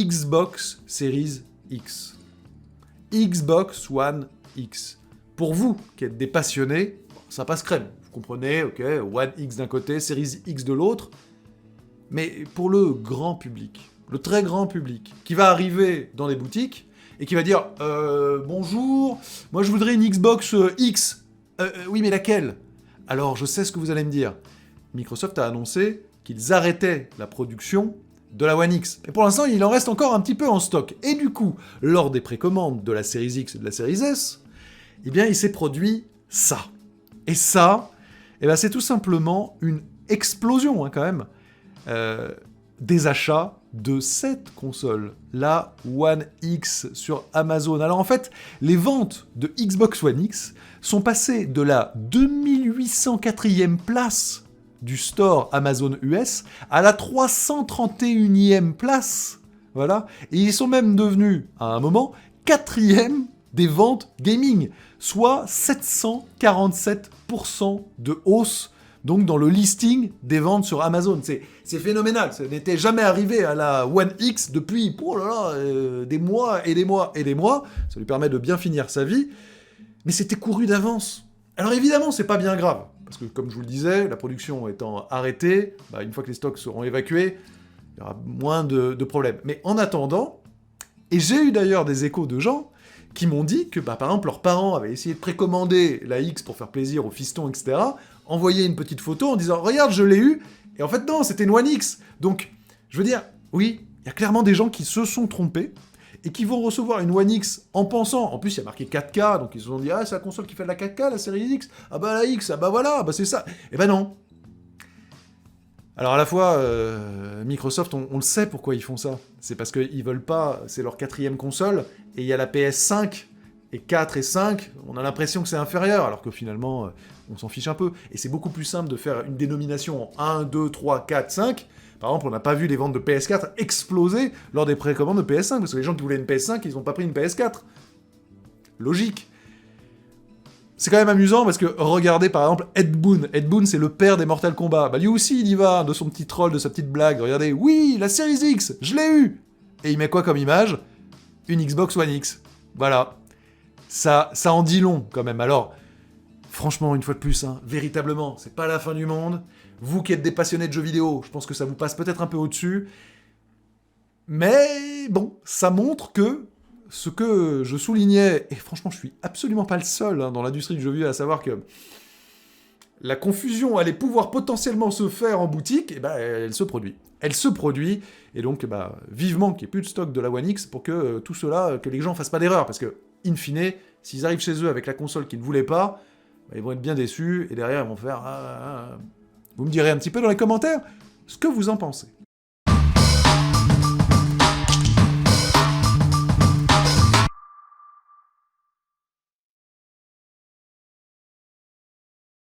Xbox Series X. Xbox One X. Pour vous, qui êtes des passionnés, ça passe crème. Vous comprenez, ok, One X d'un côté, Series X de l'autre. Mais pour le grand public, le très grand public, qui va arriver dans les boutiques et qui va dire « Bonjour, moi je voudrais une Xbox X. Oui, mais laquelle ?» Alors, je sais ce que vous allez me dire. Microsoft a annoncé qu'ils arrêtaient la production de la One X. Et pour l'instant, il en reste encore un petit peu en stock. Et du coup, lors des précommandes de la Series X et de la Series S, eh bien, il s'est produit ça. Et ça, eh ben, c'est tout simplement une explosion, hein, quand même, des achats de cette console, la One X sur Amazon. Alors en fait, les ventes de Xbox One X sont passées de la 2804e place du store Amazon US à la 331e place. Voilà. Et ils sont même devenus, à un moment, 4e des ventes gaming, soit 747% de hausse donc dans le listing des ventes sur Amazon. C'est phénoménal, ça n'était jamais arrivé à la One X depuis des mois et des mois et des mois. Ça lui permet de bien finir sa vie, mais c'était couru d'avance. Alors évidemment, c'est pas bien grave, parce que comme je vous le disais, la production étant arrêtée, une fois que les stocks seront évacués, il y aura moins de problèmes. Mais en attendant, et j'ai eu d'ailleurs des échos de gens qui m'ont dit que, par exemple, leurs parents avaient essayé de précommander la X pour faire plaisir aux fistons, etc., envoyer une petite photo en disant « Regarde, je l'ai eu !» Et en fait, non, c'était une One X. Donc, je veux dire, oui, il y a clairement des gens qui se sont trompés et qui vont recevoir une One X en pensant... En plus, il y a marqué 4K, donc ils se sont dit « Ah, c'est la console qui fait de la 4K, la série X. Ah bah la X, ah bah voilà, bah c'est ça. » Eh ben non. Alors à la fois, Microsoft, on le sait pourquoi ils font ça. C'est parce qu'ils veulent pas... C'est leur 4e console, et il y a la PS5, et 4 et 5, on a l'impression que c'est inférieur, alors que finalement, on s'en fiche un peu. Et c'est beaucoup plus simple de faire une dénomination en 1, 2, 3, 4, 5. Par exemple, on n'a pas vu les ventes de PS4 exploser lors des précommandes de PS5, parce que les gens qui voulaient une PS5, ils n'ont pas pris une PS4. Logique. C'est quand même amusant, parce que regardez par exemple Ed Boon. Ed Boon, c'est le père des Mortal Kombat. Lui aussi, il y va, de son petit troll, de sa petite blague. Regardez, oui, la Series X, je l'ai eu. Et il met quoi comme image ? Une Xbox One X. Voilà. Ça en dit long, quand même. Alors, franchement, une fois de plus, véritablement, c'est pas la fin du monde. Vous qui êtes des passionnés de jeux vidéo, je pense que ça vous passe peut-être un peu au-dessus. Mais bon, ça montre que ce que je soulignais, et franchement, je suis absolument pas le seul dans l'industrie du jeu vidéo à savoir que la confusion allait pouvoir potentiellement se faire en boutique, et elle se produit. Elle se produit, et donc vivement qu'il n'y ait plus de stock de la One X pour que tout cela, que les gens fassent pas d'erreur, parce que in fine, s'ils arrivent chez eux avec la console qu'ils ne voulaient pas, ils vont être bien déçus, et derrière ils vont faire... Vous me direz un petit peu dans les commentaires ce que vous en pensez.